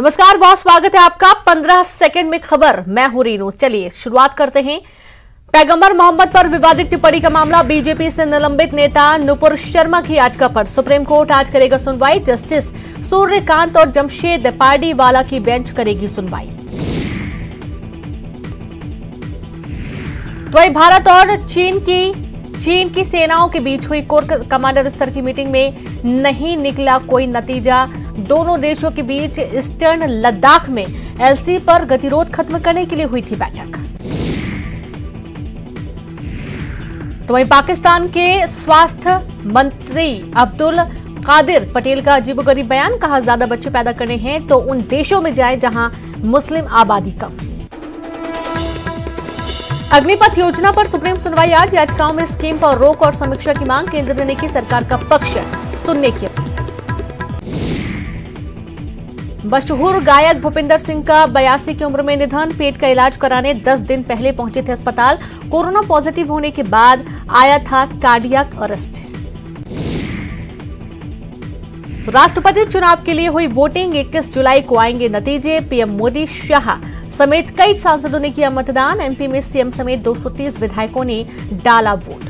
नमस्कार बहुत स्वागत है आपका 15 सेकंड में खबर। मैं हूं रीनू। चलिए शुरुआत करते हैं। पैगंबर मोहम्मद पर विवादित टिप्पणी का मामला, बीजेपी से निलंबित नेता नुपुर शर्मा की याचिका पर सुप्रीम कोर्ट आज करेगा सुनवाई। जस्टिस सूर्यकांत और जमशेद पारडीवाला की बेंच करेगी सुनवाई। तो वही भारत और चीन की सेनाओं के बीच हुई कोर कमांडर स्तर की मीटिंग में नहीं निकला कोई नतीजा। दोनों देशों के बीच ईस्टर्न लद्दाख में एलसी पर गतिरोध खत्म करने के लिए हुई थी बैठक। तो वहीं पाकिस्तान के स्वास्थ्य मंत्री अब्दुल कादिर पटेल का अजीबोगरीब बयान, कहा ज्यादा बच्चे पैदा करने हैं तो उन देशों में जाएं जहां मुस्लिम आबादी कम। अग्निपथ योजना पर सुप्रीम सुनवाई आज, याचिकाओं में स्कीम पर रोक और समीक्षा की मांग, केंद्र ने की सरकार का पक्ष सुनने की अपील। मशहूर गायक भूपिंदर सिंह का 82 की उम्र में निधन, पेट का इलाज कराने 10 दिन पहले पहुंचे थे अस्पताल। कोरोना पॉजिटिव होने के बाद आया था कार्डियक अरेस्ट। राष्ट्रपति चुनाव के लिए हुई वोटिंग, 21 जुलाई को आएंगे नतीजे। पीएम मोदी, शाह समेत कई सांसदों ने किया मतदान। एमपी में सीएम समेत 230 विधायकों ने डाला वोट।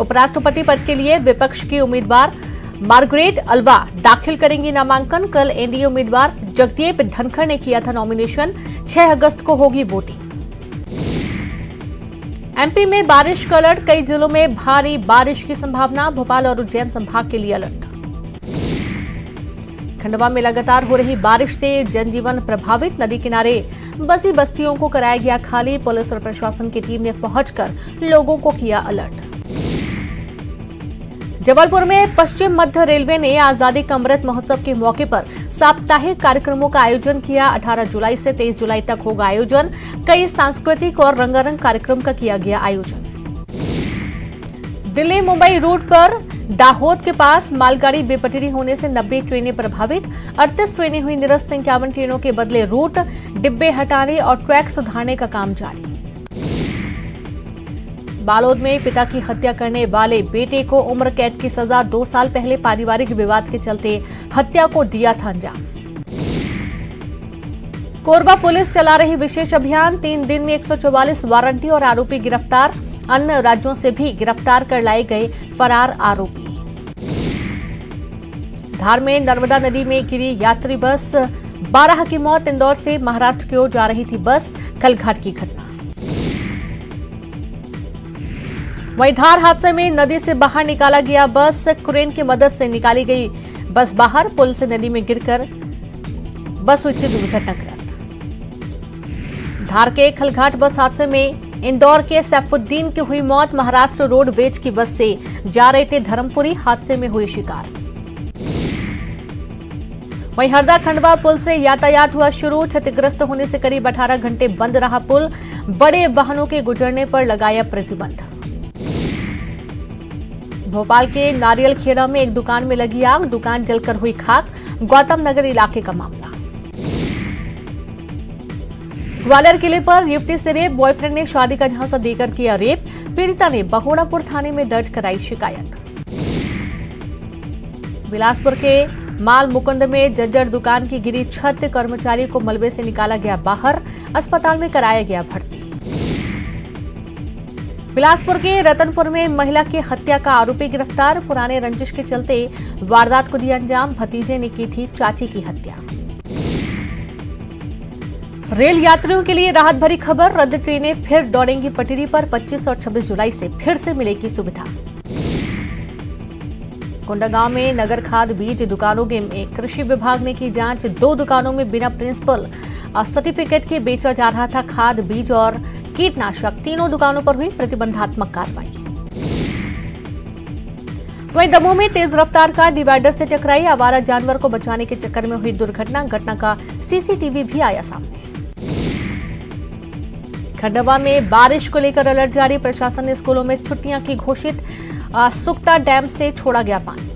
उपराष्ट्रपति पद के लिए विपक्ष की उम्मीदवार मार्गरेट अल्वा दाखिल करेंगी नामांकन। कल एनडीए उम्मीदवार जगदीप धनखड़ ने किया था नॉमिनेशन। 6 अगस्त को होगी वोटिंग। एमपी में बारिश का अलर्ट, कई जिलों में भारी बारिश की संभावना। भोपाल और उज्जैन संभाग के लिए अलर्ट। खंडवा में लगातार हो रही बारिश से जनजीवन प्रभावित, नदी किनारे बसी बस्तियों को कराया गया खाली। पुलिस और प्रशासन की टीम ने पहुंचकर लोगों को किया अलर्ट। जबलपुर में पश्चिम मध्य रेलवे ने आजादी का अमृत महोत्सव के मौके पर साप्ताहिक कार्यक्रमों का आयोजन किया। 18 जुलाई से 23 जुलाई तक होगा आयोजन। कई सांस्कृतिक और रंगारंग कार्यक्रम का किया गया आयोजन। दिल्ली मुंबई रूट पर दाहोद के पास मालगाड़ी बेपटरी होने से 90 ट्रेनें प्रभावित, 38 ट्रेनें हुई निरस्त। 51 ट्रेनों के बदले रूट, डिब्बे हटाने और ट्रैक सुधारने का काम जारी। बालोद में पिता की हत्या करने वाले बेटे को उम्र कैद की सजा, 2 साल पहले पारिवारिक विवाद के चलते हत्या को दिया था अंजाम। कोरबा पुलिस चला रही विशेष अभियान, 3 दिन में 144 वारंटी और आरोपी गिरफ्तार। अन्य राज्यों से भी गिरफ्तार कर लाए गए फरार आरोपी। धार में नर्मदा नदी में गिरी यात्री बस, 12 की मौत। इंदौर से महाराष्ट्र की ओर जा रही थी बस, कलघाट की घटना। वहीं धार हादसे में नदी से बाहर निकाला गया बस, क्रेन की मदद से निकाली गई बस बाहर। पुल से नदी में गिरकर बस हुई थी दुर्घटनाग्रस्त। धार के खलघाट बस हादसे में इंदौर के सैफुद्दीन की हुई मौत। महाराष्ट्र रोडवेज की बस से जा रहे थे धर्मपुरी, हादसे में हुए शिकार। वहीं हरदा खंडवा पुल से यातायात हुआ शुरू, क्षतिग्रस्त होने से करीब 18 घंटे बंद रहा पुल। बड़े वाहनों के गुजरने पर लगाया प्रतिबंध। भोपाल के नारियल खेड़ा में एक दुकान में लगी आग, दुकान जलकर हुई खाक। गौतम नगर इलाके का मामला। ग्वालियर किले पर युवती से रेप, बॉयफ्रेंड ने शादी का झांसा देकर किया रेप। पीड़िता ने बहोड़ापुर थाने में दर्ज कराई शिकायत। बिलासपुर के माल मुकुंद में जर्जर दुकान की गिरी छत, कर्मचारी को मलबे से निकाला गया बाहर, अस्पताल में कराया गया भर्ती। बिलासपुर के रतनपुर में महिला की हत्या का आरोपी गिरफ्तार, पुराने रंजिश के चलते वारदात को दिया अंजाम, भतीजे ने की थी चाची की हत्या। रेल यात्रियों के लिए राहत भरी खबर, रद्द ट्रेनें फिर दौड़ेंगी पटरी पर। 25 और 26 जुलाई से फिर से मिलेगी सुविधा। कोंडागांव में नगर खाद बीज दुकानों में कृषि विभाग ने की जांच, 2 दुकानों में बिना प्रिंसिपल सर्टिफिकेट के बेचा जा रहा था खाद बीज और कीटनाशक। 3 दुकानों पर हुई प्रतिबंधात्मक कार्रवाई। वहीं दमोह में तेज रफ्तार कार डिवाइडर से टकराई, आवारा जानवर को बचाने के चक्कर में हुई दुर्घटना। घटना का सीसीटीवी भी आया सामने। खंडवा में बारिश को लेकर अलर्ट जारी, प्रशासन ने स्कूलों में छुट्टियां की घोषित। सुक्ता डैम से छोड़ा गया पानी।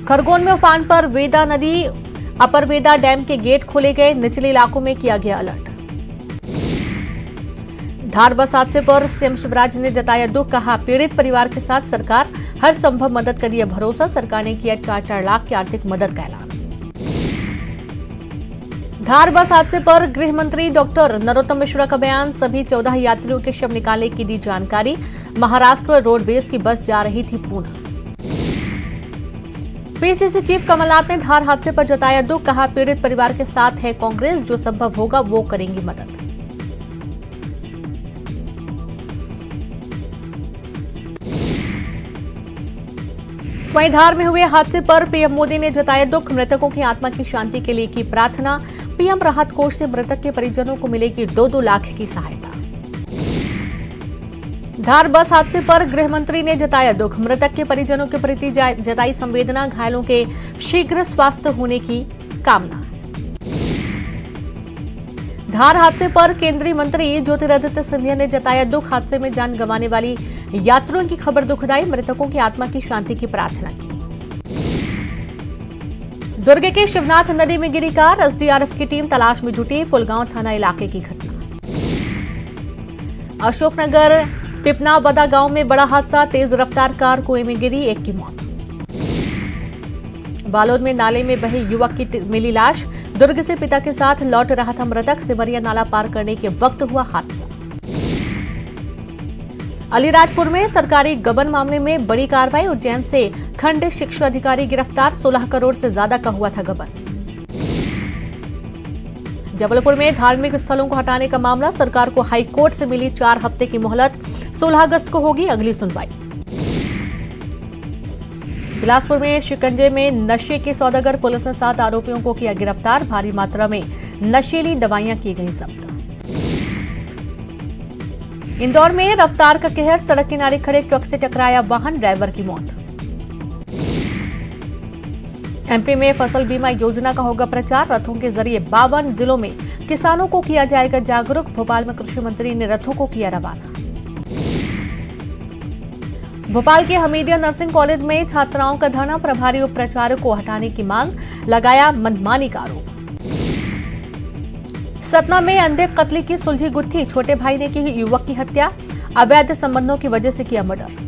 खरगोन में उफान पर वेदा नदी, अपर वेदा डैम के गेट खोले गए। निचले इलाकों में किया गया अलर्ट। धार बस हादसे पर सीएम शिवराज ने जताया दुख, कहा पीड़ित परिवार के साथ सरकार हर संभव मदद का दिया भरोसा। सरकार ने किया 4-4 लाख की आर्थिक मदद का ऐलान। धार बस हादसे पर गृह मंत्री डॉक्टर नरोत्तम मिश्रा का बयान, सभी 14 यात्रियों के शव निकालने की दी जानकारी। महाराष्ट्र रोडवेज की बस जा रही थी पुणे। पीसीसी चीफ कमलनाथ ने धार हादसे पर जताया दुख, कहा पीड़ित परिवार के साथ है कांग्रेस, जो संभव होगा वो करेंगी मदद। वहीं धार में हुए हादसे पर पीएम मोदी ने जताया दुख, मृतकों की आत्मा की शांति के लिए की प्रार्थना। पीएम राहत कोष से मृतक के परिजनों को मिलेगी 2-2 लाख की सहायता। धार बस हादसे पर गृह मंत्री ने जताया दुख, मृतक के परिजनों के प्रति जताई संवेदना, घायलों के शीघ्र स्वास्थ्य होने की कामना। धार हादसे पर केंद्रीय मंत्री ज्योतिरादित्य सिंधिया ने जताया दुख, हादसे में जान गंवाने वाली यात्रियों की खबर दुखदाई, मृतकों की आत्मा की शांति की प्रार्थना की। दुर्ग के शिवनाथ नदी में गिरी कार, एसडीआरएफ की टीम तलाश में जुटी। पुलगांव थाना इलाके की घटना। अशोकनगर पिपनावदा गांव में बड़ा हादसा, तेज रफ्तार कार कुएं में गिरी, एक की मौत। बालोद में नाले में बहे युवक की मिली लाश, दुर्ग से पिता के साथ लौट रहा था मृतक, सिमरिया नाला पार करने के वक्त हुआ हादसा। अलीराजपुर में सरकारी गबन मामले में बड़ी कार्रवाई, उज्जैन से खंड शिक्षा अधिकारी गिरफ्तार, 16 करोड़ से ज्यादा का हुआ था गबन। जबलपुर में धार्मिक स्थलों को हटाने का मामला, सरकार को हाई कोर्ट से मिली 4 हफ्ते की मोहलत, 16 अगस्त को होगी अगली सुनवाई। बिलासपुर में शिकंजे में नशे के सौदागर, पुलिस ने 7 आरोपियों को किया गिरफ्तार, भारी मात्रा में नशीली दवाइयां की गई जब्त। इंदौर में रफ्तार का कहर, सड़क किनारे खड़े ट्रक से टकराया वाहन, ड्राइवर की मौत। एमपी में फसल बीमा योजना का होगा प्रचार, रथों के जरिए 52 जिलों में किसानों को किया जाएगा जागरूक। भोपाल में कृषि मंत्री ने रथों को किया रवाना। भोपाल के हमीदिया नर्सिंग कॉलेज में छात्राओं का धरना, प्रभारी उप प्राचार्य को हटाने की मांग, लगाया मनमानी का आरोप। सतना में अंधे कत्ल की सुलझी गुत्थी, छोटे भाई ने की युवक की हत्या, अवैध संबंधों की वजह से किया मर्डर।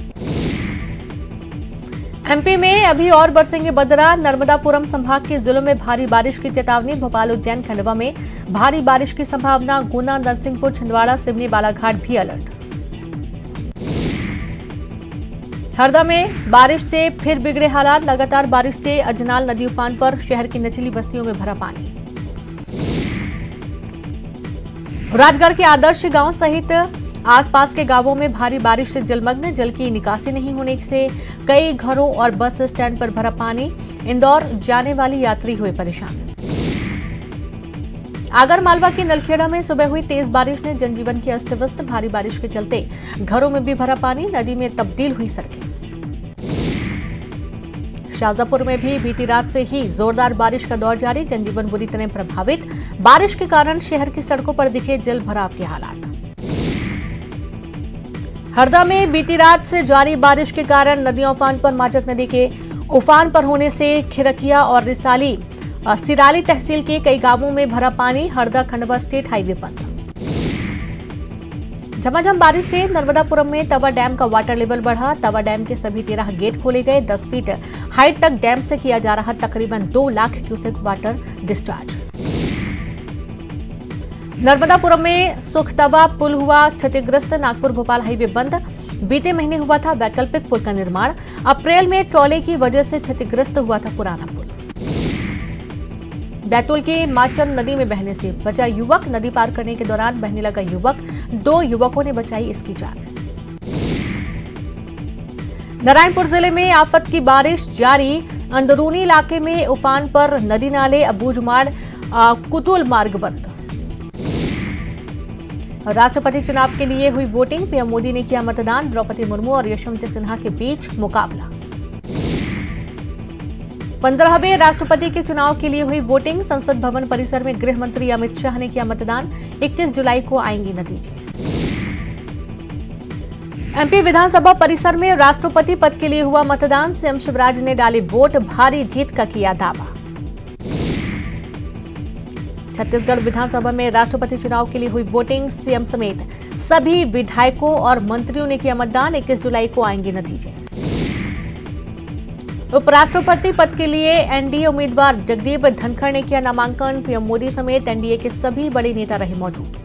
एमपी में अभी और बरसेंगे बदरा, नर्मदापुरम संभाग के जिलों में भारी बारिश की चेतावनी, भोपाल उज्जैन खंडवा में भारी बारिश की संभावना, गुना नरसिंहपुर छिंदवाड़ा सिवनी बालाघाट भी अलर्ट। हरदा में बारिश से फिर बिगड़े हालात, लगातार बारिश से अजनाल नदी उफान पर, शहर की निचली बस्तियों में भरा पानी। राजगढ़ के आदर्श गांव सहित आसपास के गांवों में भारी बारिश से जलमग्न, जल की निकासी नहीं होने से कई घरों और बस स्टैंड पर भरा पानी। इंदौर जाने वाली यात्री हुए परेशान। आगर मालवा के नलखेड़ा में सुबह हुई तेज बारिश ने जनजीवन की अस्त व्यस्त, भारी बारिश के चलते घरों में भी भरा पानी, नदी में तब्दील हुई सड़कें। शाजापुर में भी बीती रात से ही जोरदार बारिश का दौर जारी, जनजीवन बुरी तरह प्रभावित, बारिश के कारण शहर की सड़कों पर दिखे जल भराव के हालात। हरदा में बीती रात से जारी बारिश के कारण नदियां उफान पर, माचक नदी के उफान पर होने से खिरकिया और सिराली तहसील के कई गांवों में भरा पानी, हरदा खंडवा स्टेट हाईवे बंद। झमाझम बारिश से नर्मदापुरम में तवा डैम का वाटर लेवल बढ़ा, तवा डैम के सभी 13 गेट खोले गए, 10 फीट हाइट तक डैम से किया जा रहा तकरीबन 2 lakh cusec water discharge. Narmadapuram में सुखतवा पुल हुआ क्षतिग्रस्त, नागपुर भोपाल हाईवे बंद, बीते महीने हुआ था वैकल्पिक पुल का निर्माण, अप्रैल में ट्रॉले की वजह से क्षतिग्रस्त हुआ था पुराना पुल। बैतूल की माचन नदी में बहने से बचा युवक, नदी पार करने के दौरान बहने लगा युवक, 2 युवकों ने बचाई इसकी जान। नारायणपुर जिले में आफत की बारिश जारी, अंदरूनी इलाके में उफान पर, नदी नाले अबूझमाड़ कुतुल मार्ग बंद। राष्ट्रपति चुनाव के लिए हुई वोटिंग, पीएम मोदी ने किया मतदान, द्रौपदी मुर्मू और यशवंत सिन्हा के बीच मुकाबला। 15वें राष्ट्रपति के चुनाव के लिए हुई वोटिंग, संसद भवन परिसर में गृह मंत्री अमित शाह ने किया मतदान, 21 जुलाई को आएंगे नतीजे। एमपी विधानसभा परिसर में राष्ट्रपति पद के लिए हुआ मतदान, सीएम शिवराज ने डाले वोट, भारी जीत का किया दावा। छत्तीसगढ़ विधानसभा में राष्ट्रपति चुनाव के लिए हुई वोटिंग, सीएम समेत सभी विधायकों और मंत्रियों ने किया मतदान। 21 जुलाई को आएंगे नतीजे। उपराष्ट्रपति पद के लिए एनडीए उम्मीदवार जगदीप धनखड़ ने किया नामांकन। पीएम मोदी समेत एनडीए के सभी बड़े नेता रहे मौजूद।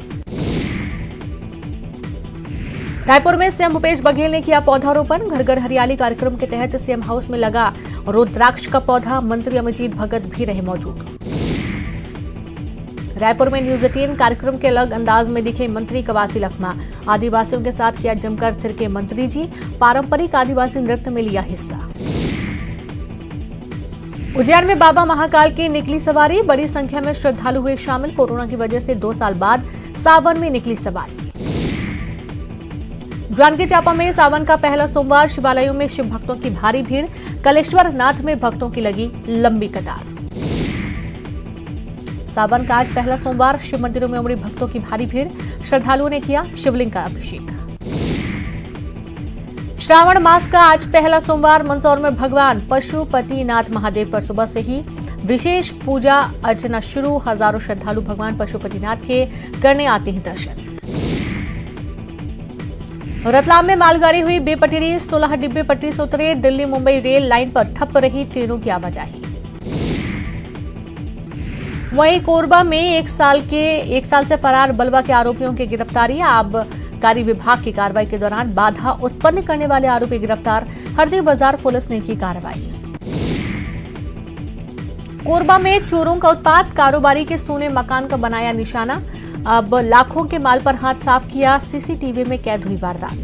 रायपुर में सीएम भूपेश बघेल ने किया पौधारोपण। घर घर हरियाली कार्यक्रम के तहत सीएम हाउस में लगा रुद्राक्ष का पौधा। मंत्री अमरजीत भगत भी रहे मौजूद। रायपुर में न्यूज 18 कार्यक्रम के अलग अंदाज में दिखे मंत्री कवासी लखमा। आदिवासियों के साथ किया जमकर थिरके मंत्री जी। पारंपरिक आदिवासी नृत्य में लिया हिस्सा। उज्जैन में बाबा महाकाल की निकली सवारी। बड़ी संख्या में श्रद्धालु हुए शामिल। कोरोना की वजह से 2 साल बाद सावन में निकली सवारी। जांजगीर चांपा में सावन का पहला सोमवार। शिवालयों में शिव भक्तों की भारी भीड़। कलेश्वर नाथ में भक्तों की लगी लंबी कतार। सावन का आज पहला सोमवार। शिव मंदिरों में उमड़ी भक्तों की भारी भीड़। श्रद्धालुओं ने किया शिवलिंग का अभिषेक। श्रावण मास का आज पहला सोमवार। मंदसौर में भगवान पशुपतिनाथ महादेव पर सुबह से ही विशेष पूजा अर्चना शुरू। हजारों श्रद्धालु भगवान पशुपतिनाथ के करने आते हैं दर्शन। रतलाम में मालगाड़ी हुई बेपटरी। 16 डिब्बे पटरी से उतरे। दिल्ली मुंबई रेल लाइन पर ठप रही ट्रेनों की आवाजाही। वहीं कोरबा में एक साल से फरार बलवा के आरोपियों की गिरफ्तारी। आबकारी विभाग की कार्रवाई के दौरान बाधा उत्पन्न करने वाले आरोपी गिरफ्तार। हरदी बाजार पुलिस ने की कार्रवाई। कोरबा में चोरों का उत्पात। कारोबारी के सोने मकान का बनाया निशाना। अब लाखों के माल पर हाथ साफ किया। सीसीटीवी में कैद हुई वारदात।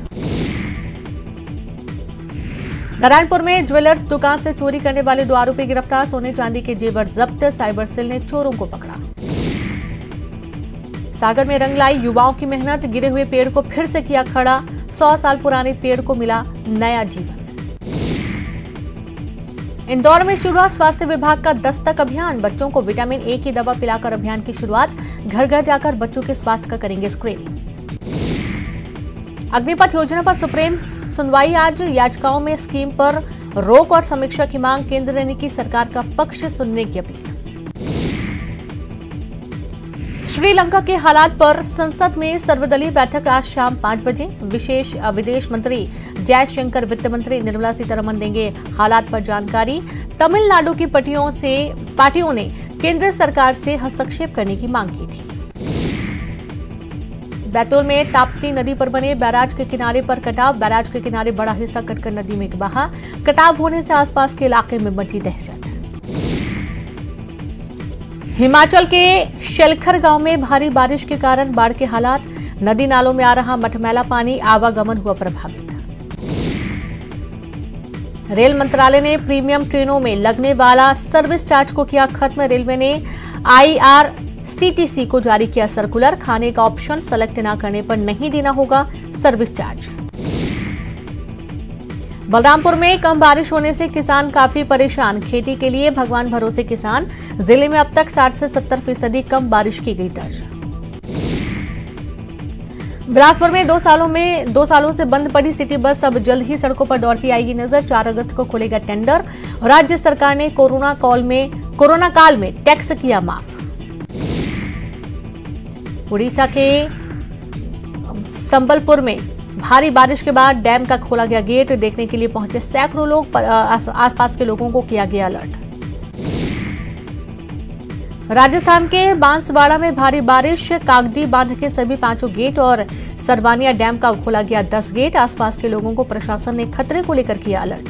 नारायणपुर में ज्वेलर्स दुकान से चोरी करने वाले 2 आरोपी गिरफ्तार। सोने चांदी के जेवर जब्त। साइबर सेल ने चोरों को पकड़ा। सागर में रंग लाई युवाओं की मेहनत। गिरे हुए पेड़ को फिर से किया खड़ा। 100 साल पुराने पेड़ को मिला नया जीवन। इंदौर में शुरू हुआ स्वास्थ्य विभाग का दस्तक अभियान। बच्चों को विटामिन ए की दवा पिलाकर अभियान की शुरुआत। घर घर जाकर बच्चों के स्वास्थ्य का करेंगे स्क्रीनिंग। अग्निपथ योजना पर सुप्रीम सुनवाई आज। याचिकाओं में स्कीम पर रोक और समीक्षा की मांग। केंद्र ने की सरकार का पक्ष सुनने की अपील। श्रीलंका के हालात पर संसद में सर्वदलीय बैठक आज शाम 5 बजे। विदेश मंत्री जयशंकर, वित्त मंत्री निर्मला सीतारमण देंगे हालात पर जानकारी। तमिलनाडु की पार्टियों ने केंद्र सरकार से हस्तक्षेप करने की मांग की थी। बैतूल में ताप्ती नदी पर बने बैराज के किनारे पर कटाव। बैराज के किनारे बड़ा हिस्सा कटकर नदी में बहा। कटाव होने से आसपास के इलाके में मची दहशत। हिमाचल के शेलखर गांव में भारी बारिश के कारण बाढ़ के हालात। नदी नालों में आ रहा मटमैला पानी। आवागमन हुआ प्रभावित। रेल मंत्रालय ने प्रीमियम ट्रेनों में लगने वाला सर्विस चार्ज को किया खत्म। रेलवे ने IRCTC को जारी किया सर्कुलर। खाने का ऑप्शन सेलेक्ट न करने पर नहीं देना होगा सर्विस चार्ज। बलरामपुर में कम बारिश होने से किसान काफी परेशान। खेती के लिए भगवान भरोसे किसान। जिले में अब तक 60 से 70% कम बारिश की गई दर्ज। बिलासपुर में 2 सालों से बंद पड़ी सिटी बस अब जल्द ही सड़कों पर दौड़ती आएगी नजर। 4 अगस्त को खुलेगा टेंडर। राज्य सरकार ने कोरोना काल में टैक्स किया माफ। उड़ीसा के संबलपुर में भारी बारिश के बाद डैम का खोला गया गेट। देखने के लिए पहुंचे सैकड़ों लोग। आसपास के लोगों को किया गया अलर्ट। राजस्थान के बांसवाड़ा में भारी बारिश। कागदी बांध के सभी 5 गेट और सरवानिया डैम का खोला गया 10 गेट। आसपास के लोगों को प्रशासन ने खतरे को लेकर किया अलर्ट।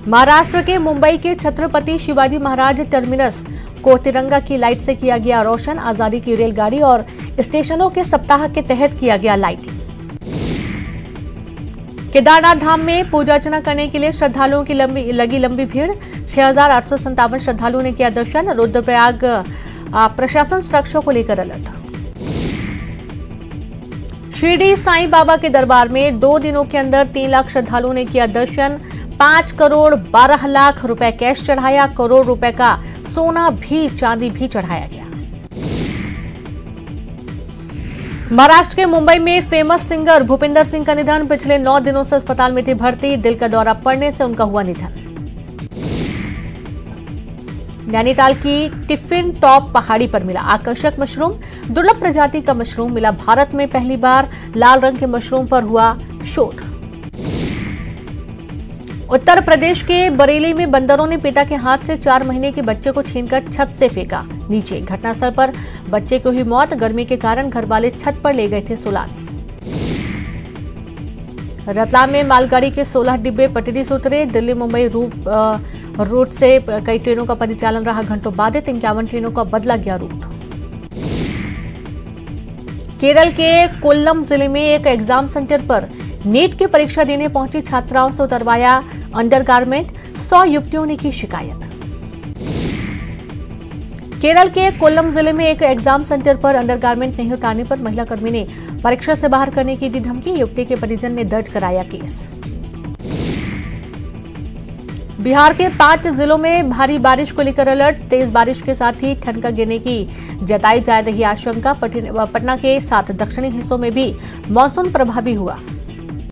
महाराष्ट्र के मुंबई के छत्रपति शिवाजी महाराज टर्मिनस को तिरंगा की लाइट से किया गया रोशन। आजादी की रेलगाड़ी और स्टेशनों के सप्ताह के तहत किया गया लाइटिंग। केदारनाथ धाम में पूजा अर्चना करने के लिए श्रद्धालुओं की लगी लंबी भीड़। 6,857 श्रद्धालुओं ने किया दर्शन। रुद्रप्रयाग प्रशासन सुरक्षा को लेकर अलर्ट। शिरडी साईं बाबा के दरबार में 2 दिनों के अंदर 3 लाख श्रद्धालुओं ने किया दर्शन। 5 करोड़ 12 लाख रुपए कैश चढ़ाया। करोड़ रुपए का सोना भी चांदी भी चढ़ाया गया। महाराष्ट्र के मुंबई में फेमस सिंगर भूपिंदर सिंह का निधन। पिछले 9 दिनों से अस्पताल में थे भर्ती। दिल का दौरा पड़ने से उनका हुआ निधन। नैनीताल की टिफिन टॉप पहाड़ी पर मिला आकर्षक मशरूम। दुर्लभ प्रजाति का मशरूम मिला भारत में पहली बार, लाल रंग के मशरूम पर हुआ शोध। उत्तर प्रदेश के बरेली में बंदरों ने पिता के हाथ से 4 महीने के बच्चे को छीनकर छत से फेंका नीचे। घटनास्थल पर बच्चे को हुई मौत। गर्मी के कारण घर वाले छत पर ले गए थे सुलाने। रतलाम में मालगाड़ी के 16 डिब्बे पटरी से उतरे। दिल्ली मुंबई रूट से कई ट्रेनों का परिचालन रहा घंटों बाधित। 51 ट्रेनों का बदला गया रूट। केरल के कोल्लम जिले में एक एग्जाम सेंटर पर नीट की परीक्षा देने पहुंची छात्राओं से उतरवाया अंडरगारमेंट। 100 युवतियों ने की शिकायत। केरल के कोल्लम जिले में एक एग्जाम सेंटर पर अंडरगारमेंट नहीं उतारने पर महिला कर्मी ने परीक्षा से बाहर करने की दी धमकी। युवती के परिजन ने दर्ज कराया केस। बिहार के 5 जिलों में भारी बारिश को लेकर अलर्ट। तेज बारिश के साथ ही ठनका गिरने की जताई जा रही आशंका। पटना के साथ दक्षिणी हिस्सों में भी मानसून प्रभावी हुआ।